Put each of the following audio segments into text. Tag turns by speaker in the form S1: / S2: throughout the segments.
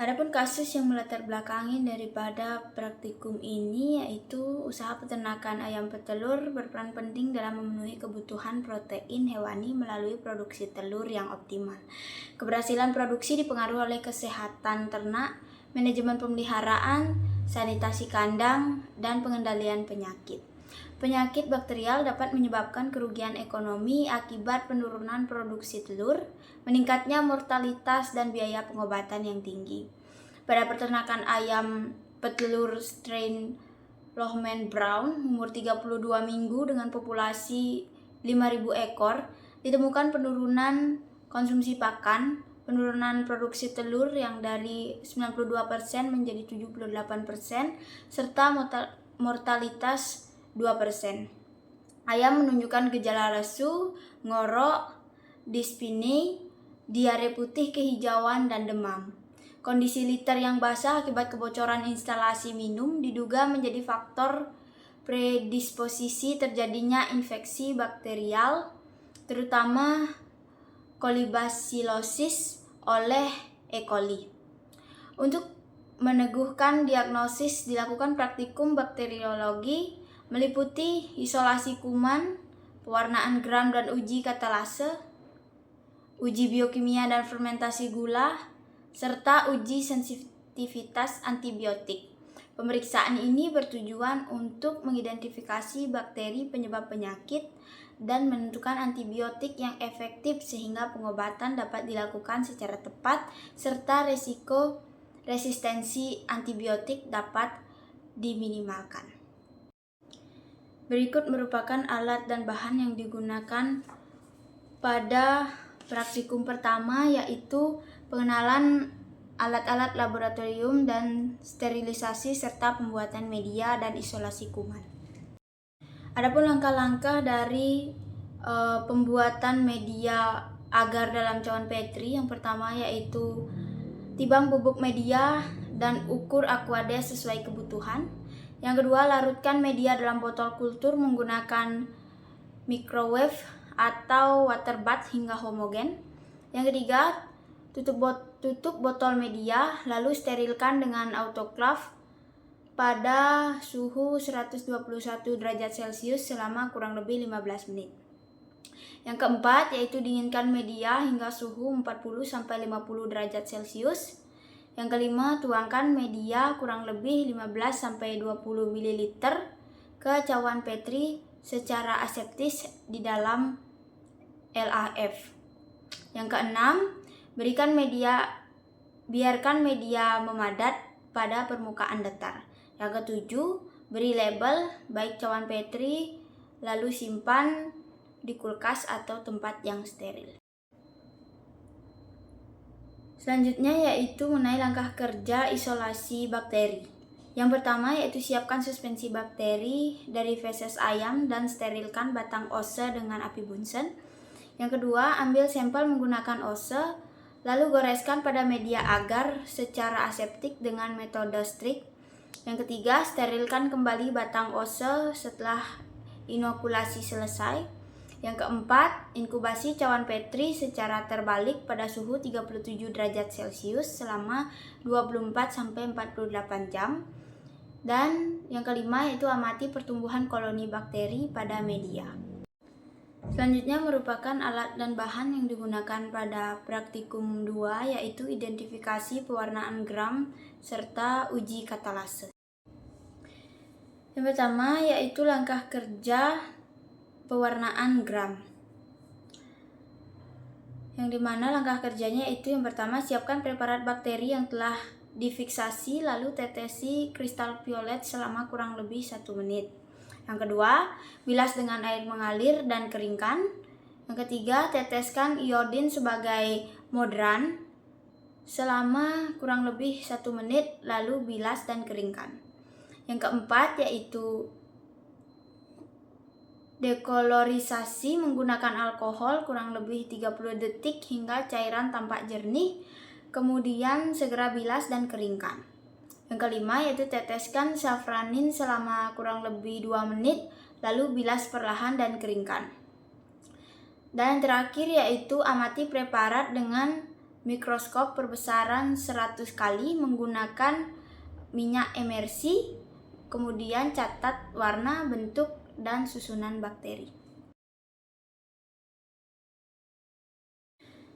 S1: Adapun kasus yang melatar belakangi daripada praktikum ini yaitu usaha peternakan ayam petelur berperan penting dalam memenuhi kebutuhan protein hewani melalui produksi telur yang optimal. Keberhasilan produksi dipengaruhi oleh kesehatan ternak, manajemen pemeliharaan, sanitasi kandang, dan pengendalian penyakit. Penyakit bakterial dapat menyebabkan kerugian ekonomi akibat penurunan produksi telur, meningkatnya mortalitas dan biaya pengobatan yang tinggi. Pada peternakan ayam petelur strain Lohmann Brown umur 32 minggu dengan populasi 5.000 ekor, ditemukan penurunan konsumsi pakan, penurunan produksi telur yang dari 92% menjadi 78%, serta mortalitas 2%. Ayam menunjukkan gejala lesu, ngorok, dyspnea, diare putih kehijauan, dan demam. Kondisi liter yang basah akibat kebocoran instalasi minum diduga menjadi faktor predisposisi terjadinya infeksi bakterial, terutama kolibasilosis oleh E. coli. Untuk meneguhkan diagnosis dilakukan praktikum bakteriologi meliputi isolasi kuman, pewarnaan gram dan uji katalase, uji biokimia dan fermentasi gula, serta uji sensitivitas antibiotik. Pemeriksaan ini bertujuan untuk mengidentifikasi bakteri penyebab penyakit dan menentukan antibiotik yang efektif sehingga pengobatan dapat dilakukan secara tepat serta resiko resistensi antibiotik dapat diminimalkan. Berikut merupakan alat dan bahan yang digunakan pada praktikum pertama, yaitu pengenalan alat-alat laboratorium dan sterilisasi serta pembuatan media dan isolasi kuman. Adapun langkah-langkah dari pembuatan media agar dalam cawan Petri, yang pertama yaitu tibang bubuk media dan ukur aquades sesuai kebutuhan. Yang kedua, larutkan media dalam botol kultur menggunakan microwave atau water bath hingga homogen. Yang ketiga, tutup botol media lalu sterilkan dengan autoclave pada suhu 121 derajat Celcius selama kurang lebih 15 menit. Yang keempat yaitu dinginkan media hingga suhu 40-50 derajat Celcius. Yang kelima, tuangkan media kurang lebih 15-20 ml ke cawan Petri secara aseptis di dalam LAF. Yang keenam, biarkan media memadat pada permukaan datar. Yang ketujuh, beri label baik cawan Petri lalu simpan di kulkas atau tempat yang steril. Selanjutnya yaitu mengenai langkah kerja isolasi bakteri. Yang pertama yaitu siapkan suspensi bakteri dari feses ayam dan sterilkan batang ose dengan api Bunsen. Yang kedua, ambil sampel menggunakan ose, lalu goreskan pada media agar secara aseptik dengan metode Strik. Yang ketiga, sterilkan kembali batang ose setelah inokulasi selesai. Yang keempat, inkubasi cawan Petri secara terbalik pada suhu 37 derajat Celcius selama 24-48 jam. Dan yang kelima yaitu amati pertumbuhan koloni bakteri pada media. Selanjutnya merupakan alat dan bahan yang digunakan pada praktikum 2 yaitu identifikasi pewarnaan gram serta uji katalase. Yang pertama yaitu langkah kerja pewarnaan gram, yang dimana langkah kerjanya itu yang pertama, siapkan preparat bakteri yang telah difiksasi lalu tetesi kristal violet selama kurang lebih 1 menit. Yang kedua, bilas dengan air mengalir dan keringkan. Yang ketiga, teteskan iodin sebagai moderan selama kurang lebih 1 menit lalu bilas dan keringkan. Yang keempat yaitu dekolorisasi menggunakan alkohol kurang lebih 30 detik hingga cairan tampak jernih, kemudian segera bilas dan keringkan. Yang kelima yaitu teteskan safranin selama kurang lebih 2 menit, lalu bilas perlahan dan keringkan. Dan yang terakhir yaitu amati preparat dengan mikroskop perbesaran 100 kali menggunakan minyak emersi, kemudian catat warna, bentuk, dan susunan bakteri.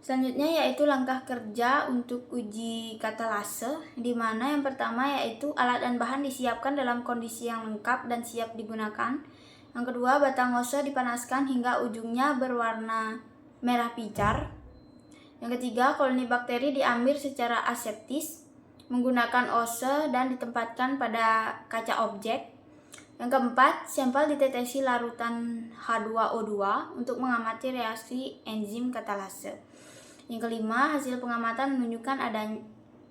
S1: Selanjutnya yaitu langkah kerja untuk uji katalase, di mana yang pertama yaitu alat dan bahan disiapkan dalam kondisi yang lengkap dan siap digunakan. Yang kedua, batang ose dipanaskan hingga ujungnya berwarna merah pijar. Yang ketiga, koloni bakteri diambil secara aseptis menggunakan ose dan ditempatkan pada kaca objek. Yang keempat, sampel ditetesi larutan H2O2 untuk mengamati reaksi enzim katalase. Yang kelima, hasil pengamatan menunjukkan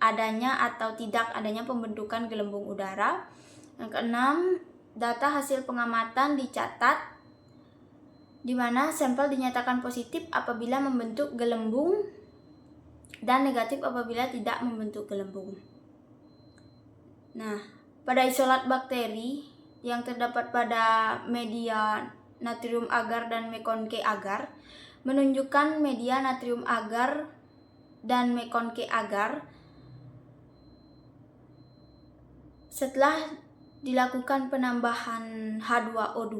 S1: adanya atau tidak adanya pembentukan gelembung udara. Yang keenam, data hasil pengamatan dicatat, di mana sampel dinyatakan positif apabila membentuk gelembung dan negatif apabila tidak membentuk gelembung. Nah, pada isolat bakteri yang terdapat pada media natrium agar dan meconique agar menunjukkan media natrium agar dan meconique agar setelah dilakukan penambahan H2O2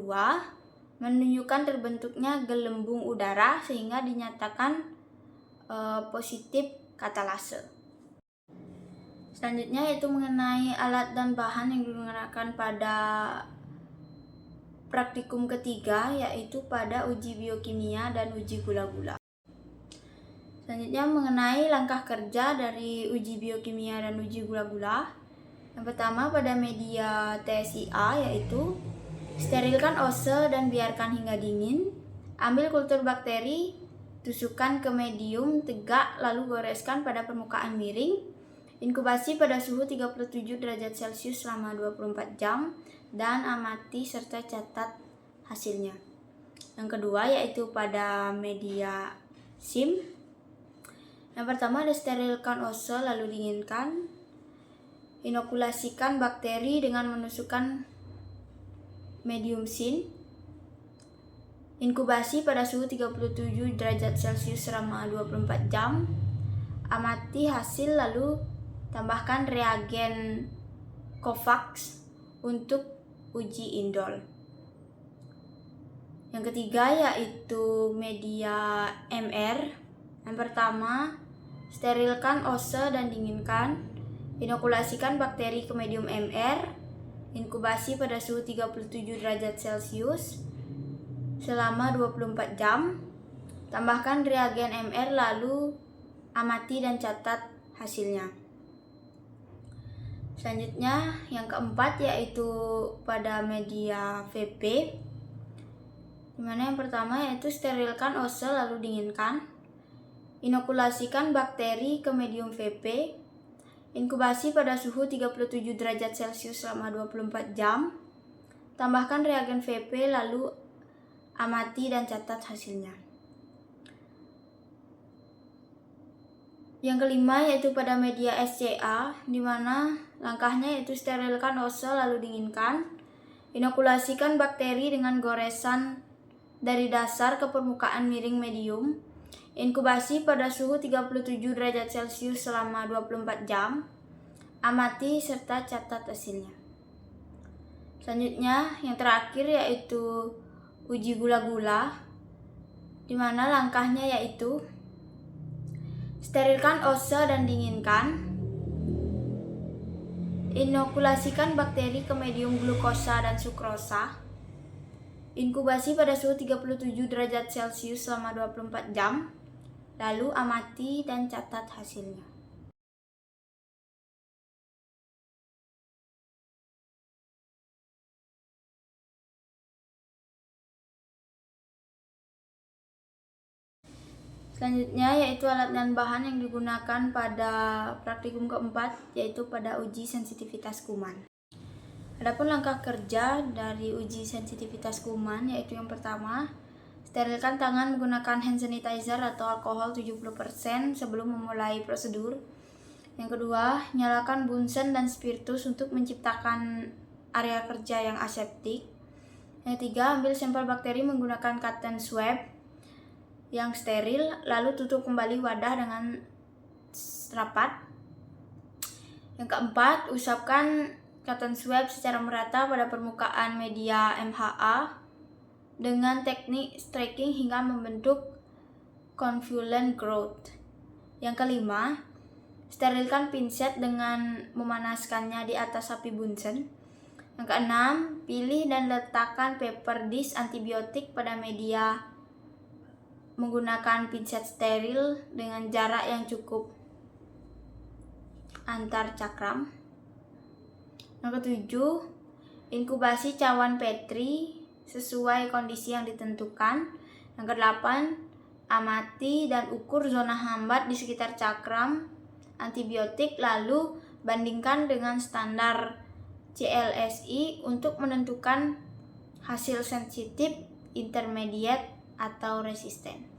S1: menunjukkan terbentuknya gelembung udara sehingga dinyatakan positif katalase. Selanjutnya yaitu mengenai alat dan bahan yang digunakan pada praktikum ketiga, yaitu pada uji biokimia dan uji gula-gula. Selanjutnya mengenai langkah kerja dari uji biokimia dan uji gula-gula. Yang pertama pada media TSIA yaitu sterilkan ose dan biarkan hingga dingin. Ambil kultur bakteri, tusukkan ke medium tegak lalu goreskan pada permukaan miring. Inkubasi pada suhu 37 derajat Celcius selama 24 jam dan amati serta catat hasilnya. Yang kedua yaitu pada media SIM. Yang pertama sterilkan ose lalu dinginkan. Inokulasikan bakteri dengan menusukkan medium SIN. Inkubasi pada suhu 37 derajat Celcius selama 24 jam. Amati hasil lalu tambahkan reagen COVAX untuk uji indol. Yang ketiga yaitu media MR. Yang pertama, sterilkan ose dan dinginkan. Inokulasikan bakteri ke medium MR. Inkubasi pada suhu 37 derajat Celcius selama 24 jam. Tambahkan reagen MR lalu amati dan catat hasilnya. Selanjutnya yang keempat yaitu pada media VP, dimana yang pertama yaitu sterilkan ose lalu dinginkan. Inokulasikan bakteri ke medium VP. Inkubasi pada suhu 37 derajat Celcius selama 24 jam. Tambahkan reagen VP lalu amati dan catat hasilnya. Yang kelima yaitu pada media SCA, di mana langkahnya yaitu sterilkan ose lalu dinginkan. Inokulasikan bakteri dengan goresan dari dasar ke permukaan miring medium. Inkubasi pada suhu 37 derajat Celcius selama 24 jam. Amati serta catat hasilnya. Selanjutnya yang terakhir yaitu uji gula-gula, di mana langkahnya yaitu sterilkan ose dan dinginkan. Inokulasikan bakteri ke medium glukosa dan sukrosa. Inkubasi pada suhu 37 derajat Celcius selama 24 jam. Lalu amati dan catat hasilnya. Selanjutnya yaitu alat dan bahan yang digunakan pada praktikum keempat, yaitu pada uji sensitivitas kuman. Adapun langkah kerja dari uji sensitivitas kuman yaitu yang pertama, sterilkan tangan menggunakan hand sanitizer atau alkohol 70% sebelum memulai prosedur. Yang kedua, nyalakan bunsen dan spiritus untuk menciptakan area kerja yang aseptik. Yang ketiga, ambil sampel bakteri menggunakan cotton swab yang steril, lalu tutup kembali wadah dengan rapat. Yang keempat, usapkan cotton swab secara merata pada permukaan media MHA dengan teknik stacking hingga membentuk convolution growth. Yang kelima, sterilkan pinset dengan memanaskannya di atas sapi Bunsen. Yang keenam, pilih dan letakkan paper dish antibiotik pada media menggunakan pinset steril dengan jarak yang cukup antar cakram. Yang ketujuh, inkubasi cawan Petri sesuai kondisi yang ditentukan. Yang kedelapan, amati dan ukur zona hambat di sekitar cakram antibiotik, lalu bandingkan dengan standar CLSI untuk menentukan hasil sensitif, intermediate, atau resisten.